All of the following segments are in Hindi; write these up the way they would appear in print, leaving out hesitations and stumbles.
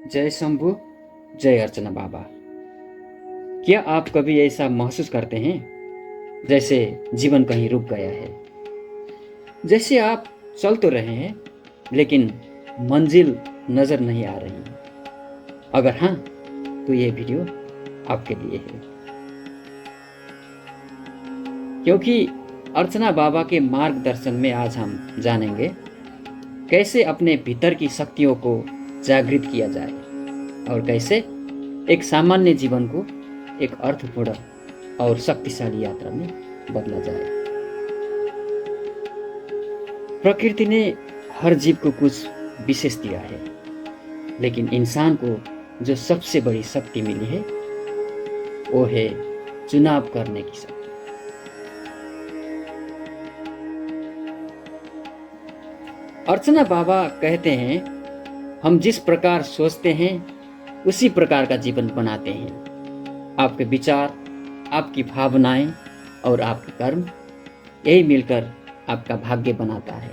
जय शंभु। जय अर्चना बाबा। क्या आप कभी ऐसा महसूस करते हैं जैसे जीवन कहीं रुक गया है? जैसे आप चल तो रहे हैं लेकिन मंजिल नजर नहीं आ रही है? अगर हाँ, तो ये वीडियो आपके लिए है, क्योंकि अर्चना बाबा के मार्गदर्शन में आज हम जानेंगे कैसे अपने भीतर की शक्तियों को जागृत किया जाए और कैसे एक सामान्य जीवन को एक अर्थपूर्ण और शक्तिशाली यात्रा में बदला जाए। प्रकृति ने हर जीव को कुछ विशेष दिया है, लेकिन इंसान को जो सबसे बड़ी शक्ति मिली है वो है चुनाव करने की शक्ति। अर्चना बाबा कहते हैं, हम जिस प्रकार सोचते हैं उसी प्रकार का जीवन बनाते हैं। आपके विचार, आपकी भावनाएं और आपके कर्म, यही मिलकर आपका भाग्य बनाता है।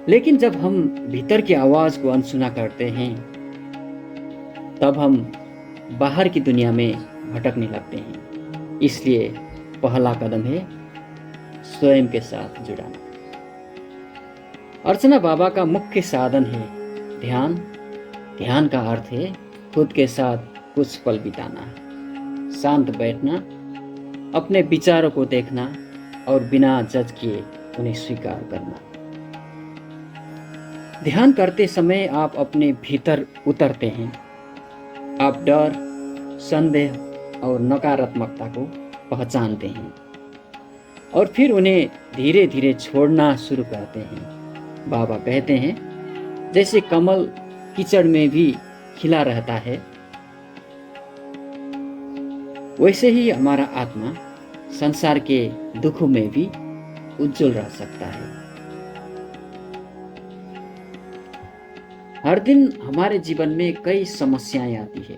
लेकिन जब हम भीतर की आवाज को अनसुना करते हैं, तब हम बाहर की दुनिया में भटकने लगते हैं। इसलिए पहला कदम है स्वयं के साथ जुड़ाना। अर्चना बाबा का मुख्य साधन है ध्यान। ध्यान का अर्थ है खुद के साथ कुछ पल बिताना, शांत बैठना, अपने विचारों को देखना और बिना जज किए उन्हें स्वीकार करना। ध्यान करते समय आप अपने भीतर उतरते हैं। आप डर, संदेह और नकारात्मकता को पहचानते हैं और फिर उन्हें धीरे धीरे छोड़ना शुरू करते हैं। बाबा कहते हैं, जैसे कमल कीचड़ में भी खिला रहता है, वैसे ही हमारा आत्मा संसार के दुखों में भी उज्जवल रह सकता है। हर दिन हमारे जीवन में कई समस्याएं आती है,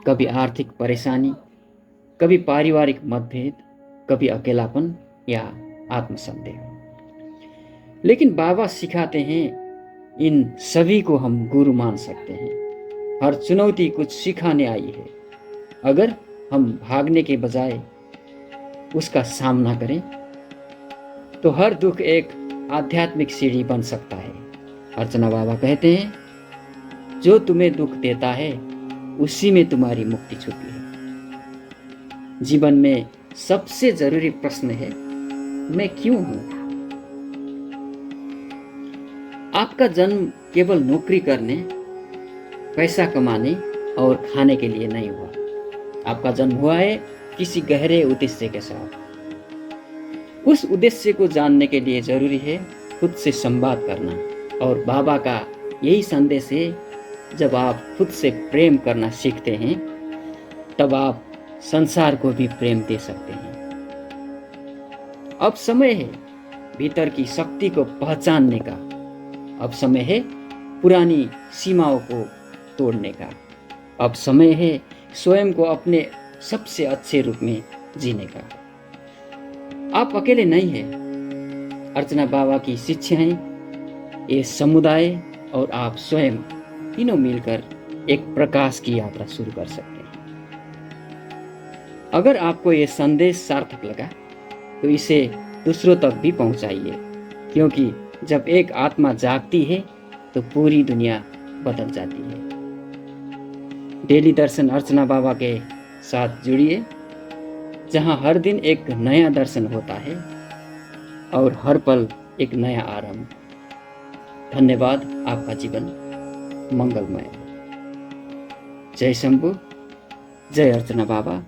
कभी आर्थिक परेशानी, कभी पारिवारिक मतभेद, कभी अकेलापन या आत्मसंदेह। लेकिन बाबा सिखाते हैं, इन सभी को हम गुरु मान सकते हैं। हर चुनौती कुछ सिखाने आई है। अगर हम भागने के बजाय उसका सामना करें तो हर दुख एक आध्यात्मिक सीढ़ी बन सकता है। अर्चना बाबा कहते हैं, जो तुम्हें दुख देता है उसी में तुम्हारी मुक्ति छुपी है। जीवन में सबसे जरूरी प्रश्न है, मैं क्यों हूं? आपका जन्म केवल नौकरी करने, पैसा कमाने और खाने के लिए नहीं हुआ। आपका जन्म हुआ है किसी गहरे उद्देश्य के साथ। उस उद्देश्य को जानने के लिए जरूरी है खुद से संवाद करना। और बाबा का यही संदेश है, जब आप खुद से प्रेम करना सीखते हैं, तब आप संसार को भी प्रेम दे सकते हैं। अब समय है भीतर की शक्ति को पहचानने का। अब समय है पुरानी सीमाओं को तोड़ने का। अब समय है स्वयं को अपने सबसे अच्छे रूप में जीने का। आप अकेले नहीं हैं। अर्चना बाबा की शिक्षाएं, ये समुदाय और आप स्वयं तीनों मिलकर एक प्रकाश की यात्रा शुरू कर सकते हैं। अगर आपको ये संदेश सार्थक लगा तो इसे दूसरों तक भी पहुंचाइए, क्योंकि जब एक आत्मा जागती है तो पूरी दुनिया बदल जाती है। डेली दर्शन अर्चना बाबा के साथ जुड़िए, जहां हर दिन एक नया दर्शन होता है और हर पल एक नया आरंभ। धन्यवाद। आपका जीवन मंगलमय हो। जय शंभु। जय अर्चना बाबा।